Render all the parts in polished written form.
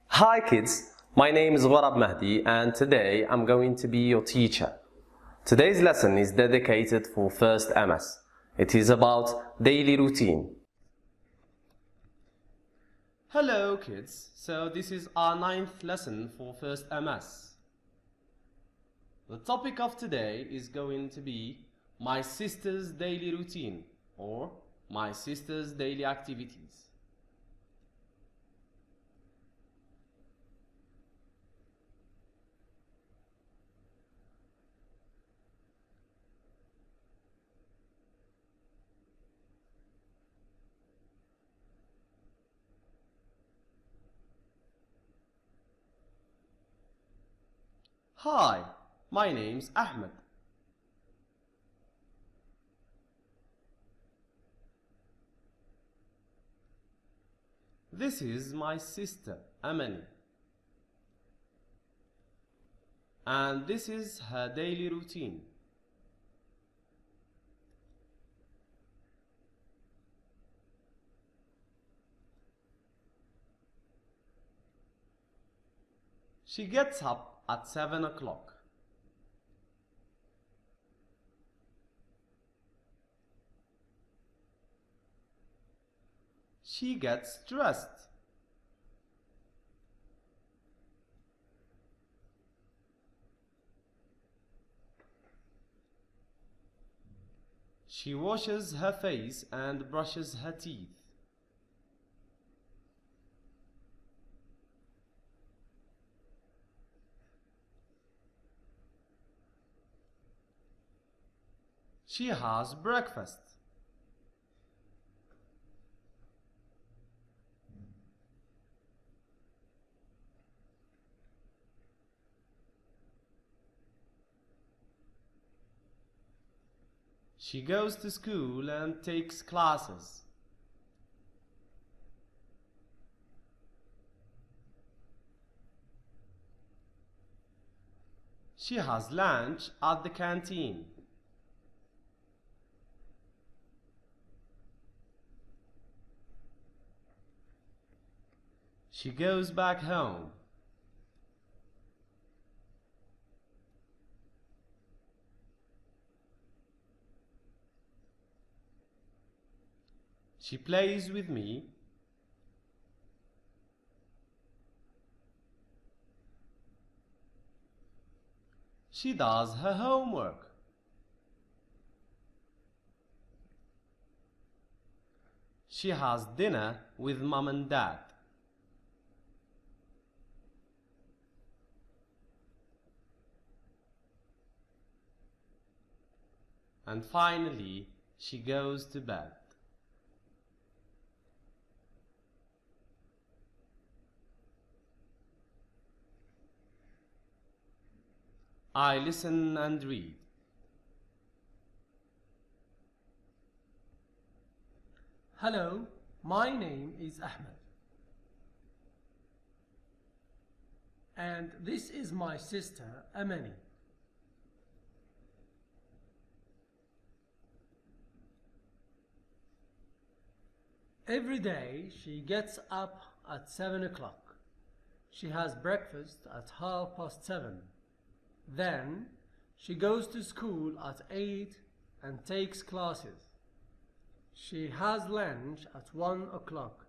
Hi kids, my name is Gharab Mahdi and today I'm going to be your teacher. Today's lesson is dedicated for first MS. It is about daily routine. Hello kids, so this is our 9th lesson for first MS. The topic of today is going to be my sister's daily routine or my sister's daily activities. Hi, my name's Ahmed. This is my sister, Amani. And this is her daily routine. She gets up at 7 o'clock. She gets dressed. She washes her face and brushes her teeth. She has breakfast. She goes to school and takes classes. She has lunch at the canteen. She goes back home. She plays with me. She does her homework. She has dinner with Mom and Dad. And finally, she goes to bed. I listen and read. Hello, my name is Ahmed. And this is my sister, Amani. Every day she gets up at 7 o'clock. She has breakfast at 7:30. Then she goes to school at 8 and takes classes. She has lunch at 1 o'clock.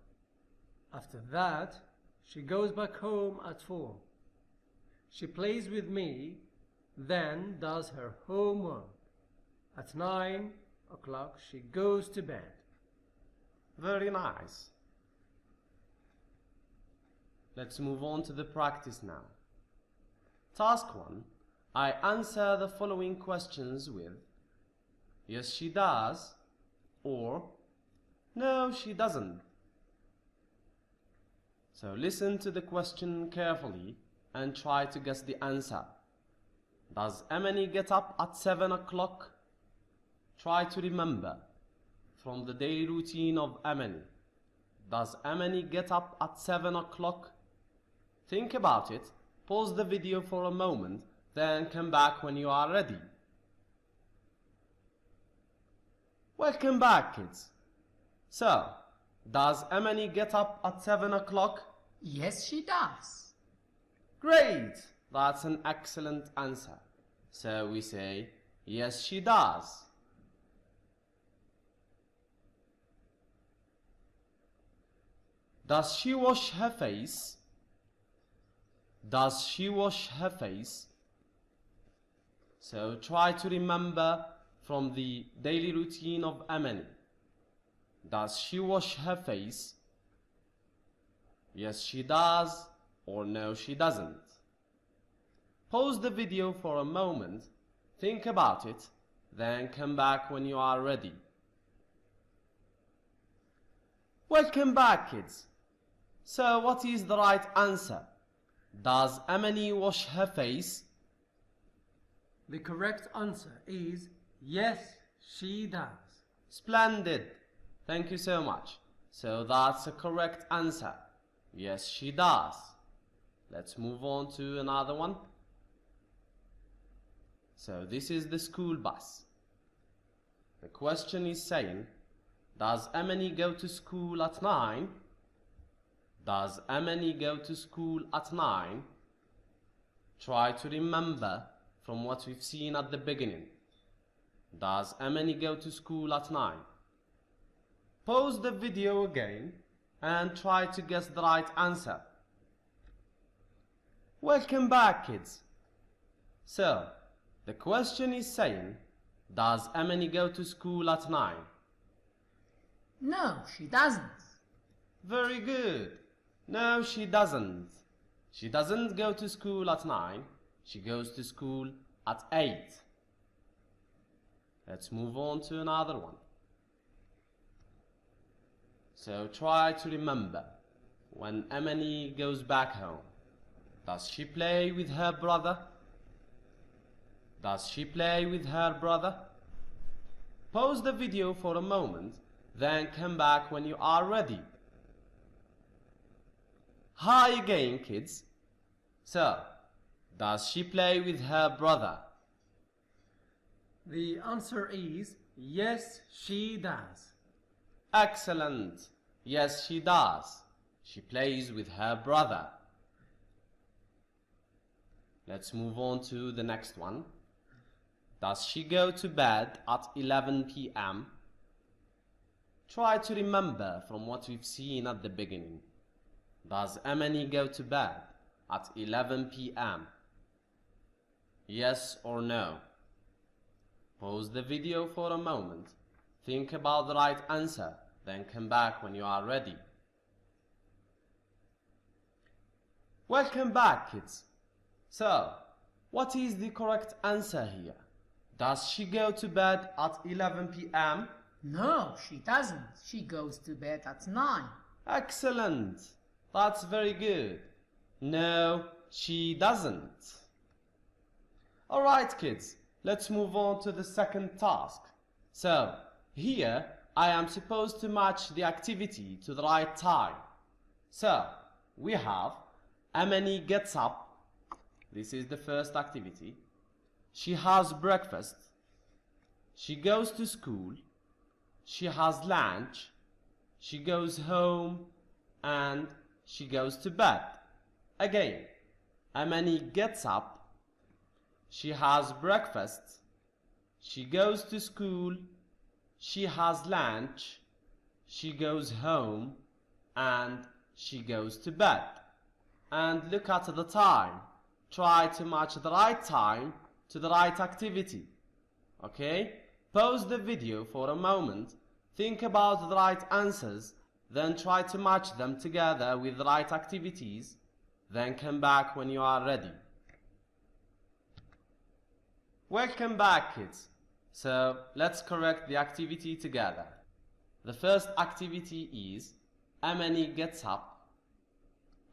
After that, she goes back home at 4. She plays with me, then does her homework. At 9 o'clock, she goes to bed. Very nice. Let's move on to the practice now. Task 1. I answer the following questions with yes, she does, or no, she doesn't. So listen to the question carefully and try to guess the answer. Does Amani get up at 7 o'clock? Try to remember from the daily routine of Amani. Does Amani get up at 7 o'clock? Think about it Pause the video for a moment, then come back when you are ready. Welcome back, kids. So, does Emily get up at 7 o'clock? Yes, she does. Great! That's an excellent answer. So we say, yes, she does. Does she wash her face? Does she wash her face? So try to remember from the daily routine of Emily. Does she wash her face? Yes, she does, or no, she doesn't. Pause the video for a moment, think about it, then come back when you are ready. Welcome back, kids. So what is the right answer? Does Emily wash her face? The correct answer is yes, she does. Splendid. Thank you so much. So that's a correct answer. Yes, she does. Let's move on to another one. So this is the school bus. The question is saying, does Emily go to school at 9? Does Emily go to school at 9? Try to remember from what we've seen at the beginning. Does Emily go to school at 9? Pause the video again and try to guess the right answer. Welcome back, kids. So, the question is saying, does Emily go to school at 9? No, she doesn't. Very good. No, she doesn't. She doesn't go to school at 9. She goes to school at 8. Let's move on to another one. So try to remember, when Emily goes back home, does she play with her brother? Does she play with her brother? Pause the video for a moment, then come back when you are ready. Hi again, kids. So, does she play with her brother? The answer is yes, she does. Excellent. Yes, she does. She plays with her brother. Let's move on to the next one. Does she go to bed at 11 p.m.? Try to remember from what we've seen at the beginning. Does Emily go to bed at 11 p.m.? Yes or no? Pause the video for a moment. Think about the right answer, then come back when you are ready. Welcome back, kids. So, what is the correct answer here? Does she go to bed at 11 p.m.? No, she doesn't. She goes to bed at 9. Excellent. That's very good. No, she doesn't. Alright, kids. Let's move on to the second task. So, here I am supposed to match the activity to the right time. So, we have Emily gets up. This is the first activity. She has breakfast. She goes to school. She has lunch. She goes home and she goes to bed. Again, Emily gets up. She has breakfast. She goes to school. She has lunch. She goes home and she goes to bed. And look at the time. Try to match the right time to the right activity. Okay? Pause the video for a moment. Think about the right answers. Then try to match them together with the right activities. Then come back when you are ready. Welcome back, kids. So, let's correct the activity together. The first activity is Emily gets up.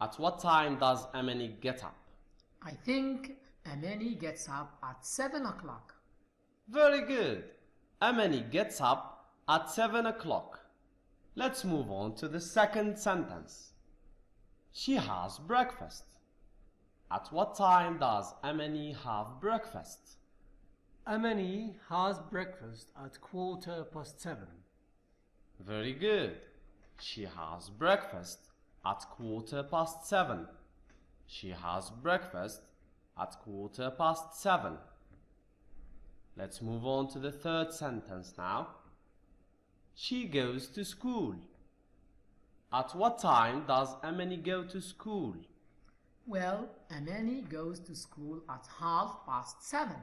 At what time does Emily get up? I think Emily gets up at 7 o'clock. Very good. Emily gets up at 7 o'clock. Let's move on to the second sentence. She has breakfast. At what time does Amani have breakfast? Amani has breakfast at 7:15. Very good. She has breakfast at 7:15. She has breakfast at 7:15. Let's move on to the third sentence now. She goes to school. At what time does Amani go to school? Well, Amani goes to school at 7:30.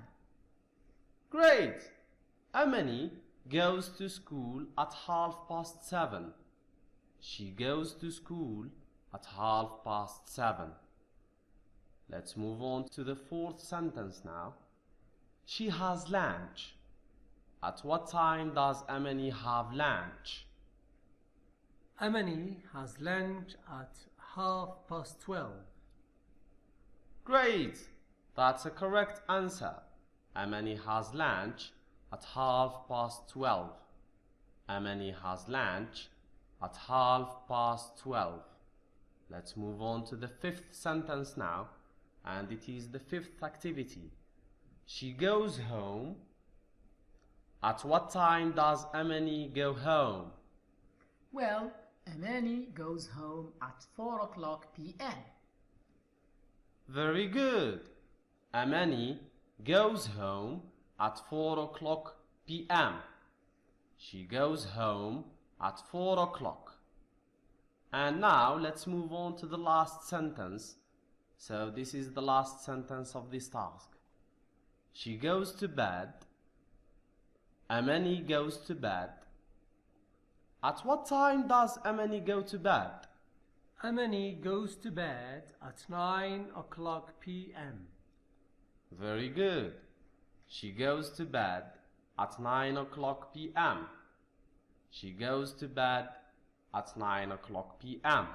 Great! Amani goes to school at 7:30. She goes to school at 7:30. Let's move on to the fourth sentence now. She has lunch. At what time does Amani have lunch? Amani has lunch at 12:30. Great! That's a correct answer. Amani has lunch at 12:30. Amani has lunch at 12:30. Let's move on to the fifth sentence now, and it is the fifth activity. She goes home. At what time does Amani go home? Well, Amani goes home at 4 p.m. Very good. Amani goes home at 4 p.m. She goes home at 4. And now let's move on to the last sentence. So this is the last sentence of this task. She goes to bed. Amani goes to bed. At what time does Amani go to bed? Amani goes to bed at 9 p.m. Very good. She goes to bed at 9 p.m. She goes to bed at 9 p.m.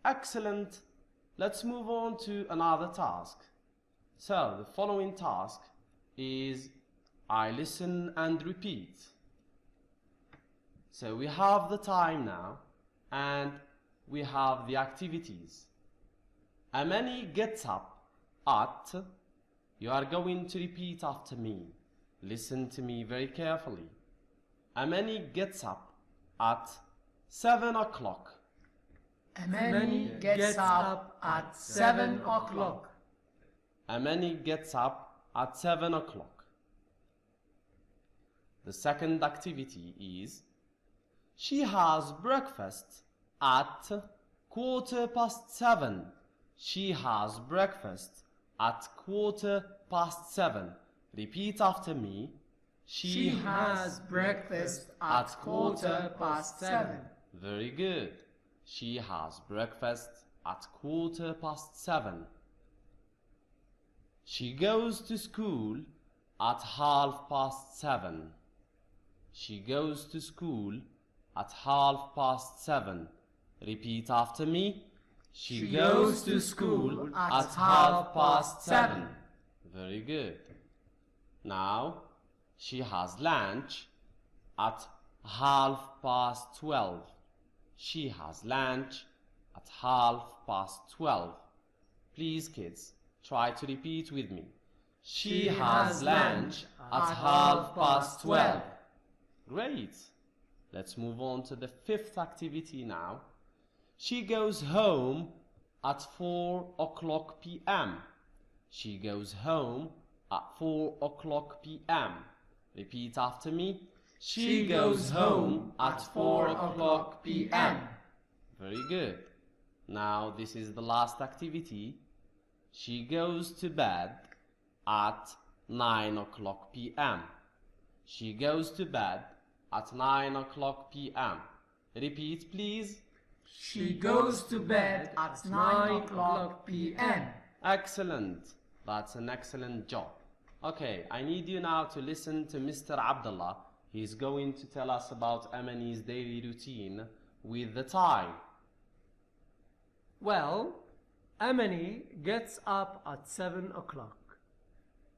Excellent. Let's move on to another task. So the following task is I listen and repeat. So we have the time now and we have the activities. Amani gets up at, you are going to repeat after me. Listen to me very carefully. Amani gets up at 7 o'clock. Amani gets up at 7 o'clock. Amani gets up at 7 o'clock. The second activity is she has breakfast at 7:15. She has breakfast at 7:15. Repeat after me. She has breakfast at 7:15. Very good. She has breakfast at 7:15. She goes to school at 7:30. She goes to school at 7:30. Repeat after me. She goes to school at 7:30. Very good. Now, she has lunch at 12:30. She has lunch at 12:30. Please, kids, try to repeat with me. She has lunch at 12:30. Great. Let's move on to the fifth activity now. She goes home at 4 p.m. She goes home at 4 p.m. Repeat after me. She goes home at 4 p.m. Very good. Now this is the last activity. She goes to bed at 9 p.m. She goes to bed at 9 p.m. Repeat, please. She goes to bed at 9 p.m. Excellent. That's an excellent job. Okay, I need you now to listen to Mr. Abdullah. He's going to tell us about Amani's daily routine with the time. Well, Amani gets up at 7 o'clock.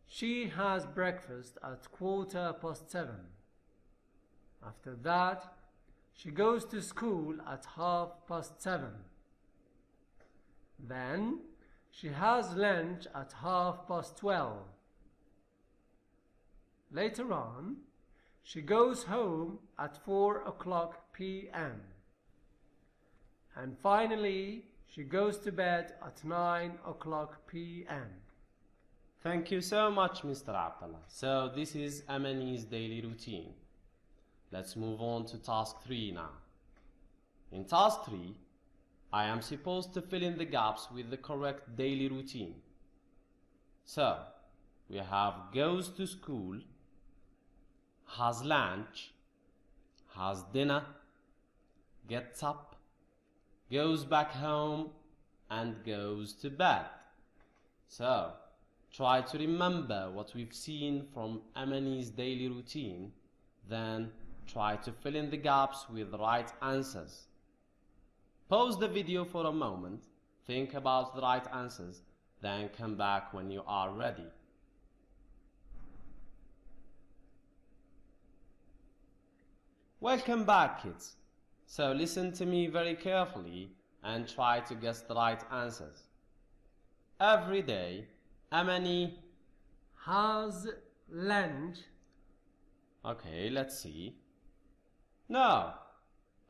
She has breakfast at 7:15. After that, she goes to school at 7:30. Then, She has lunch at 12:30. Later on, she goes home at 4 p.m. And finally, she goes to bed at 9 p.m. Thank you so much, Mr. Abdullah. So this is Amani's daily routine. Let's move on to task 3 now. In task 3, I am supposed to fill in the gaps with the correct daily routine. So, we have goes to school, has lunch, has dinner, gets up, goes back home, and goes to bed. So, try to remember what we've seen from Amani's daily routine, then try to fill in the gaps with the right answers. Pause the video for a moment, think about the right answers, then come back when you are ready. Welcome back, kids. So listen to me very carefully and try to guess the right answers. Every day, Amani has lunch. Okay, let's see. No,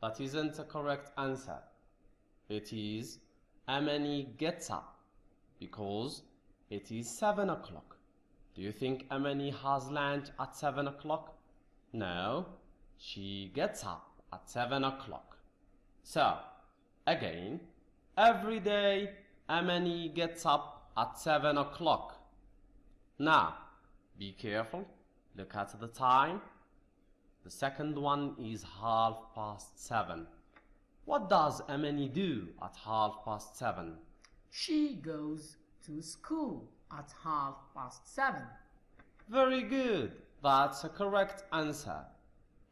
that isn't a correct answer. It is Amani gets up because it is 7 o'clock. Do you think Amani has lunch at 7 o'clock? No, she gets up at 7 o'clock. So, again, every day Amani gets up at 7 o'clock. Now, be careful. Look at the time. The second one is 7:30. What does Amani do at 7:30? She goes to school at 7:30. Very good. That's a correct answer.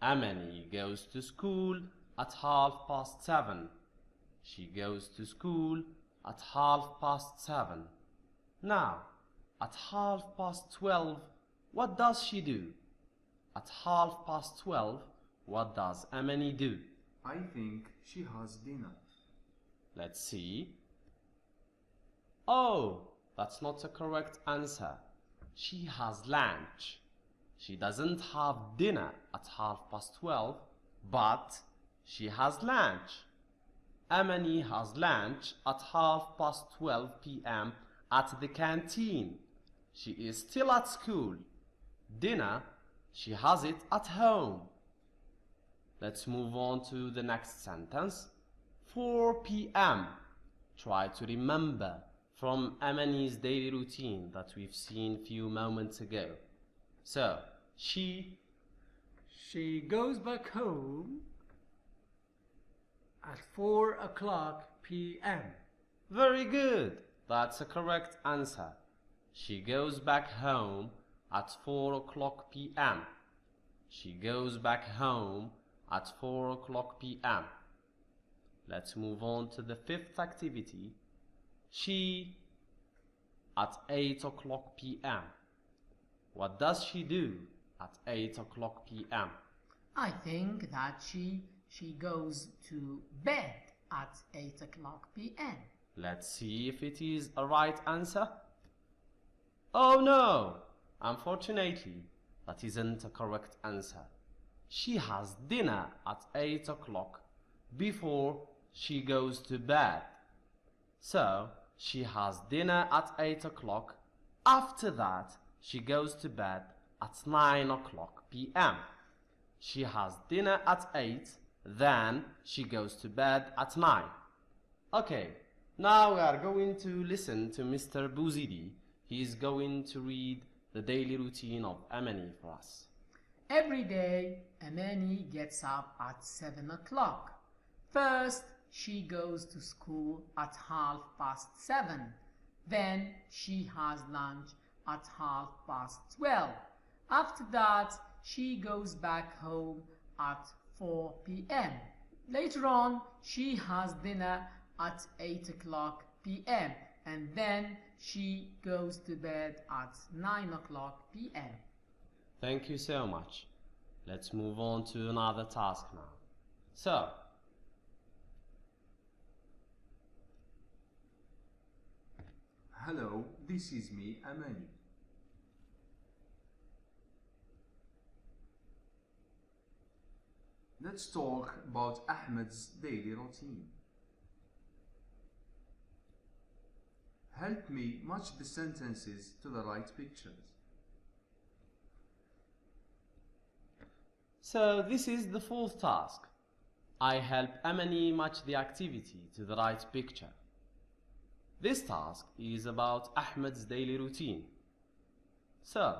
Amani goes to school at 7:30. She goes to school at 7:30. Now, at 12:30, what does she do? At 12:30, what does Amani do? I think she has dinner. Let's see. Oh, that's not a correct answer. She has lunch. She doesn't have dinner at 12:30, but she has lunch. Amani has lunch at 12:30 p.m. at the canteen. She is still at school. Dinner, she has it at home. Let's move on to the next sentence. 4 p.m. Try to remember from Amani's daily routine that we've seen a few moments ago. So, she goes back home at 4 p.m. Very good. That's a correct answer. She goes back home at 4 p.m. She goes back home at 4 p.m. Let's move on to the fifth activity. She at 8 p.m. What does she do at 8 p.m.? I think that she goes to bed at 8 p.m. Let's see if it is a right answer. Oh no! Unfortunately, that isn't a correct answer. She has dinner at 8 o'clock before she goes to bed. So, she has dinner at 8 o'clock. After that, she goes to bed at 9 p.m. She has dinner at 8, then she goes to bed at 9. Okay, now we are going to listen to Mr. Bouzidi. He is going to read the daily routine of Amani for us. Every day, Amani gets up at 7 o'clock. First, she goes to school at 7:30. Then she has lunch at 12:30. After that, she goes back home at 4 p.m. Later on, she has dinner at 8 p.m. and then she goes to bed at 9 p.m. Thank you so much. Let's move on to another task now. So, Hello, this is me, Amani. Let's talk about Ahmed's daily routine. Help me match the sentences to the right pictures. So this is the fourth task. I help Amani match the activity to the right picture. This task is about Ahmed's daily routine. So,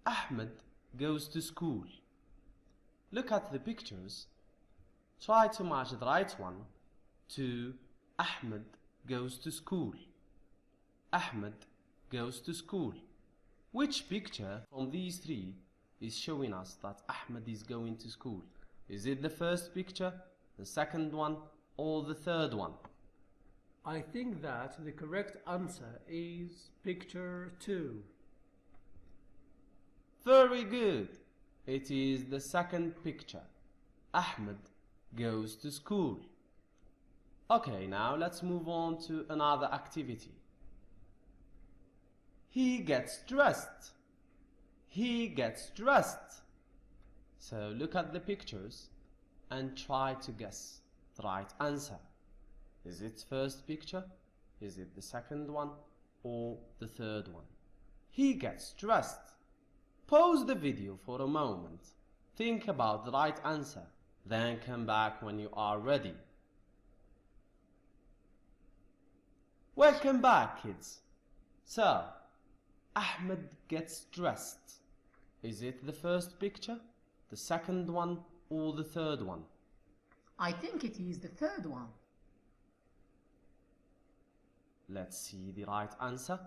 Ahmed goes to school. Look at the pictures. Try to match the right one to Ahmed goes to school. Ahmed goes to school. Which picture from these three is showing us that Ahmed is going to school? Is it the first picture, the second one, or the third one? I think that the correct answer is picture 2. Very good. It is the second picture. Ahmed goes to school. Okay, now let's move on to another activity. He gets dressed. He gets dressed. So look at the pictures and try to guess the right answer. Is it first picture? Is it the second one? Or the third one? He gets dressed. Pause the video for a moment. Think about the right answer. Then come back when you are ready. Welcome back, kids. So, Ahmed gets dressed. Is it the first picture, the second one, or the third one? I think it is the third one. Let's see the right answer.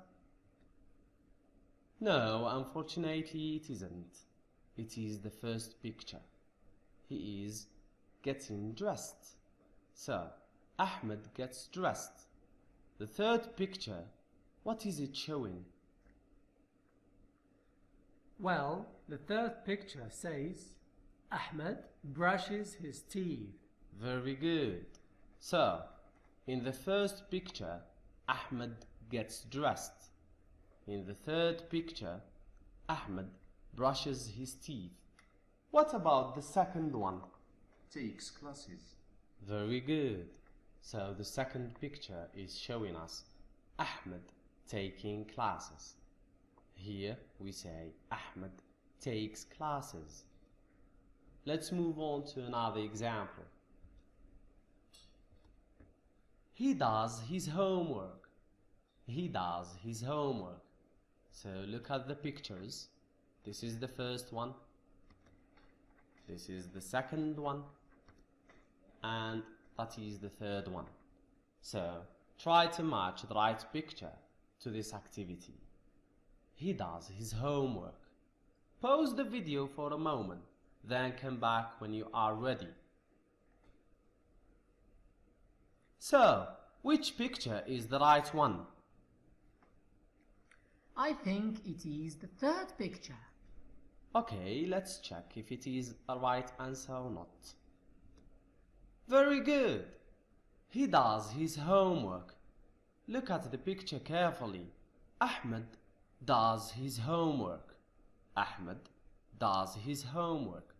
No, unfortunately it isn't. It is the first picture. He is getting dressed. So, Ahmed gets dressed. The third picture, what is it showing? Well, the third picture says Ahmed brushes his teeth. Very good. So, in the first picture, Ahmed gets dressed. In the third picture, Ahmed brushes his teeth. What about the second one? Takes classes. Very good. So the second picture is showing us Ahmed taking classes. Here we say Ahmed takes classes. Let's move on to another example. He does his homework. He does his homework. So look at the pictures. This is the first one. This is the second one. And that is the third one. So try to match the right picture to this activity. He does his homework. Pause the video for a moment, then come back when you are ready. So, which picture is the right one? I think it is the third picture. Okay, let's check if it is a right answer or not. Very good. He does his homework. Look at the picture carefully. Ahmed does his homework. Ahmed does his homework.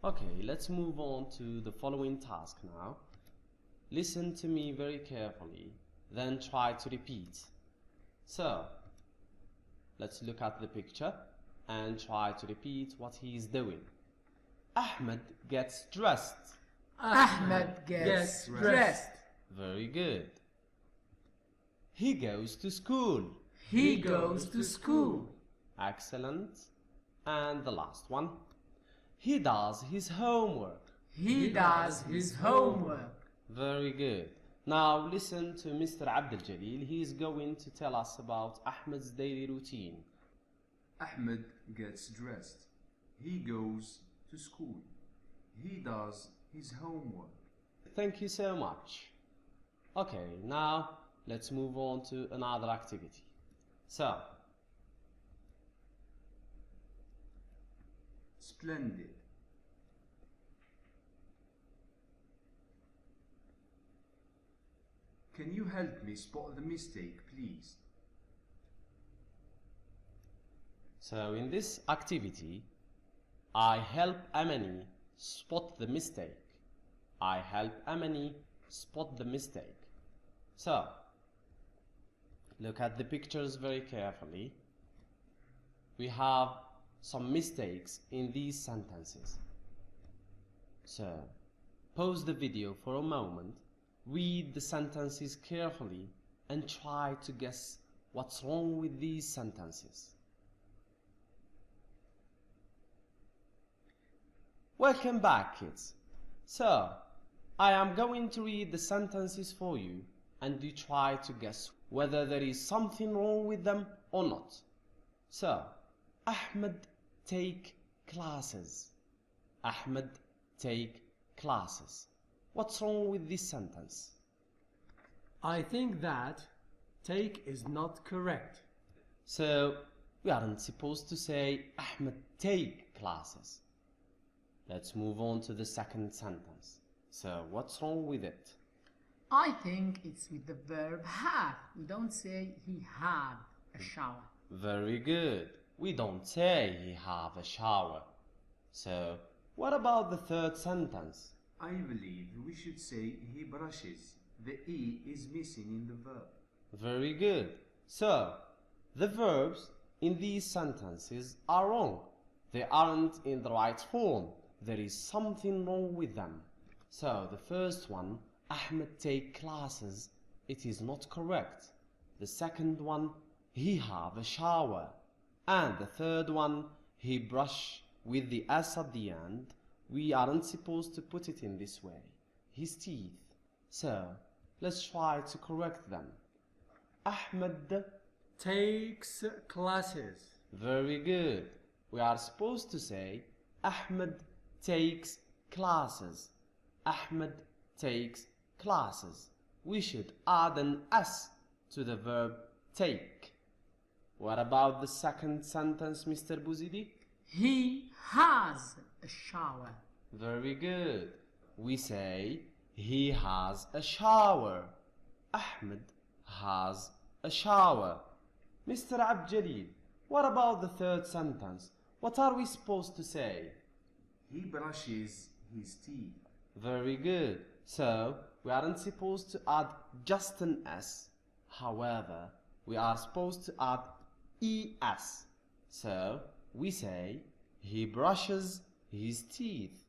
Okay, let's move on to the following task now. Listen to me very carefully, then try to repeat. So, let's look at the picture and try to repeat what he is doing. Ahmed gets dressed. Ahmed gets dressed. Very good. He goes to school. He goes to school. Excellent. And the last one. He does his homework. He does his homework. Very good. Now listen to Mr. Abdel Jalil. He is going to tell us about Ahmed's daily routine. Ahmed gets dressed. He goes to school. He does his homework. Thank you so much. Okay, now let's move on to another activity. So, Splendid. can you help me spot the mistake, please? So in this activity, I help Amani spot the mistake. I help Amani spot the mistake. So, look at the pictures very carefully. We have some mistakes in these sentences. So, pause the video for a moment, read the sentences carefully, and try to guess what's wrong with these sentences. Welcome back, kids. So, I am going to read the sentences for you, and you try to guess whether there is something wrong with them or not. So, Ahmed take classes. Ahmed take classes. What's wrong with this sentence? I think that take is not correct. So, we aren't supposed to say Ahmed take classes. Let's move on to the second sentence. So, what's wrong with it? I think it's with the verb have. We don't say he had a shower. Very good. We don't say he have a shower. So, what about the third sentence? I believe we should say he brushes. The E is missing in the verb. Very good. So, the verbs in these sentences are wrong. They aren't in the right form. There is something wrong with them. So, the first one, Ahmed take classes, it is not correct. The second one, he have a shower. And the third one, he brush with the S at the end. We aren't supposed to put it in this way. His teeth. So, let's try to correct them. Ahmed Takes classes. Very good. We are supposed to say Ahmed takes classes. Ahmed takes classes. We should add an S to the verb take. What about the second sentence, Mr. Bouzidi? He has a shower. Very good. We say he has a shower. Ahmed has a shower. Mr. Abdjalil, what about the third sentence? What are we supposed to say? He brushes his teeth. Very good. So, we aren't supposed to add just an S. However, we are supposed to add ES. So, we say, he brushes his teeth.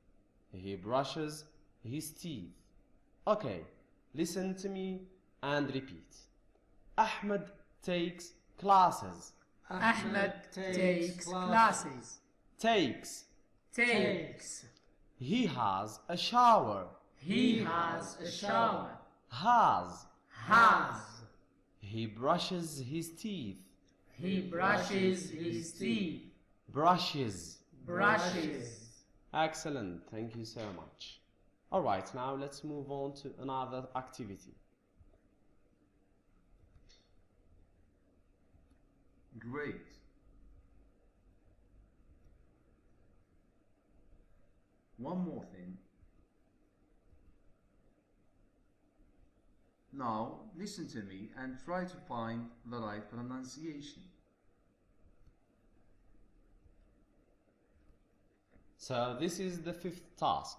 He brushes his teeth. Okay, listen to me and repeat. Ahmed takes classes. Ahmed takes classes. Takes. Takes. He has a shower. He has a shower. Has. Has. He brushes his teeth. He brushes his teeth. Brushes. Brushes. Excellent, thank you so much. Alright, now let's move on to another activity. Great. One more thing. Now, listen to me and try to find the right pronunciation. So this is the fifth task.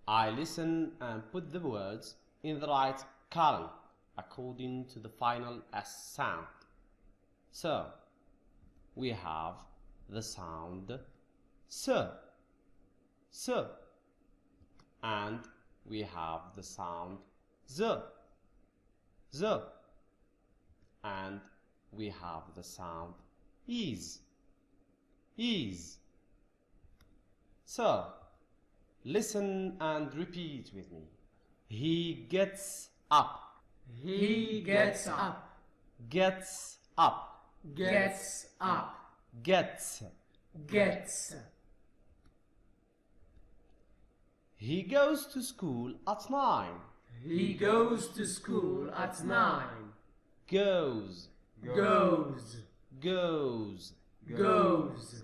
I listen and put the words in the right column according to the final S sound. So, we have the sound S, S, and we have the sound Z, Z, and we have the sound is. So, listen and repeat with me. He gets up. He gets up. Gets up. Gets up. Gets. Gets. He goes to school at 9. He goes to school at 9. Goes. Goes. Goes. Goes.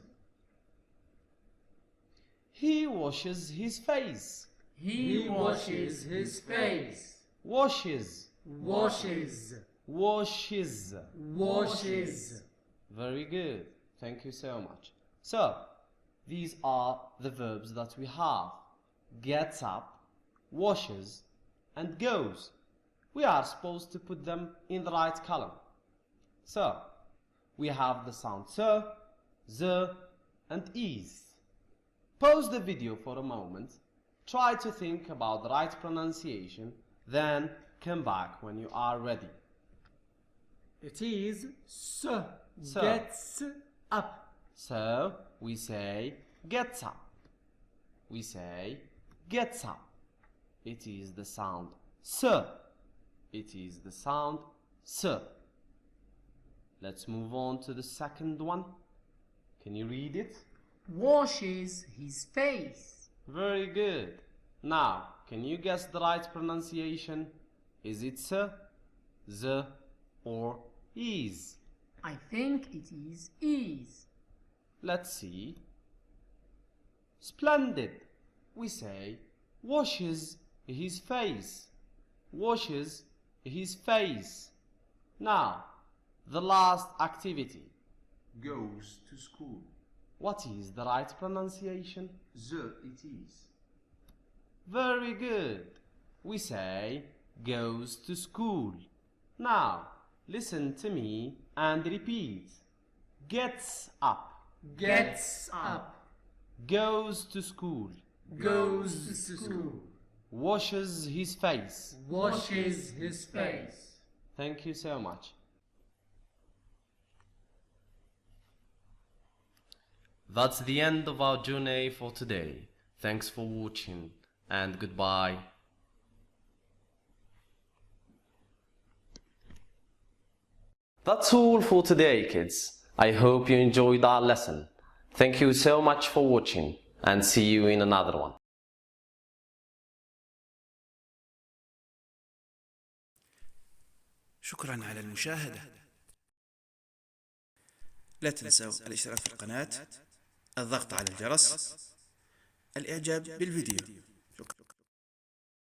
He washes his face. He washes his face. Washes. washes, washes. washes. Very good. Thank you so much. So, these are the verbs that we have. Gets up, washes, and goes. We are supposed to put them in the right column. So, we have the sound so, the, and is. Pause the video for a moment. Try to think about the right pronunciation, then come back when you are ready. It is so, So. gets up. So, we say gets up. We say gets up. It is the sound s. It is the sound s. Let's move on to the second one. Can you read it? Washes his face. Very good. Now, can you guess the right pronunciation? Is it s, z, or is? I think it is. Let's see. Splendid. We say washes his face. Washes his face. Now, the last activity. Goes to school. What is the right pronunciation? It is. Very good. We say goes to school. Now, listen to me and repeat. Gets up. Gets up. Goes to school. Goes to school. Washes his face. Washes his face. Thank you so much. That's the end of our journey for today. Thanks for watching and goodbye. That's all for today, kids. I hope you enjoyed our lesson. Thank you so much for watching and see you in another one. شكرا على المشاهدة. لا تنسوا الاشتراك في القناة، الضغط على الجرس، الإعجاب بالفيديو.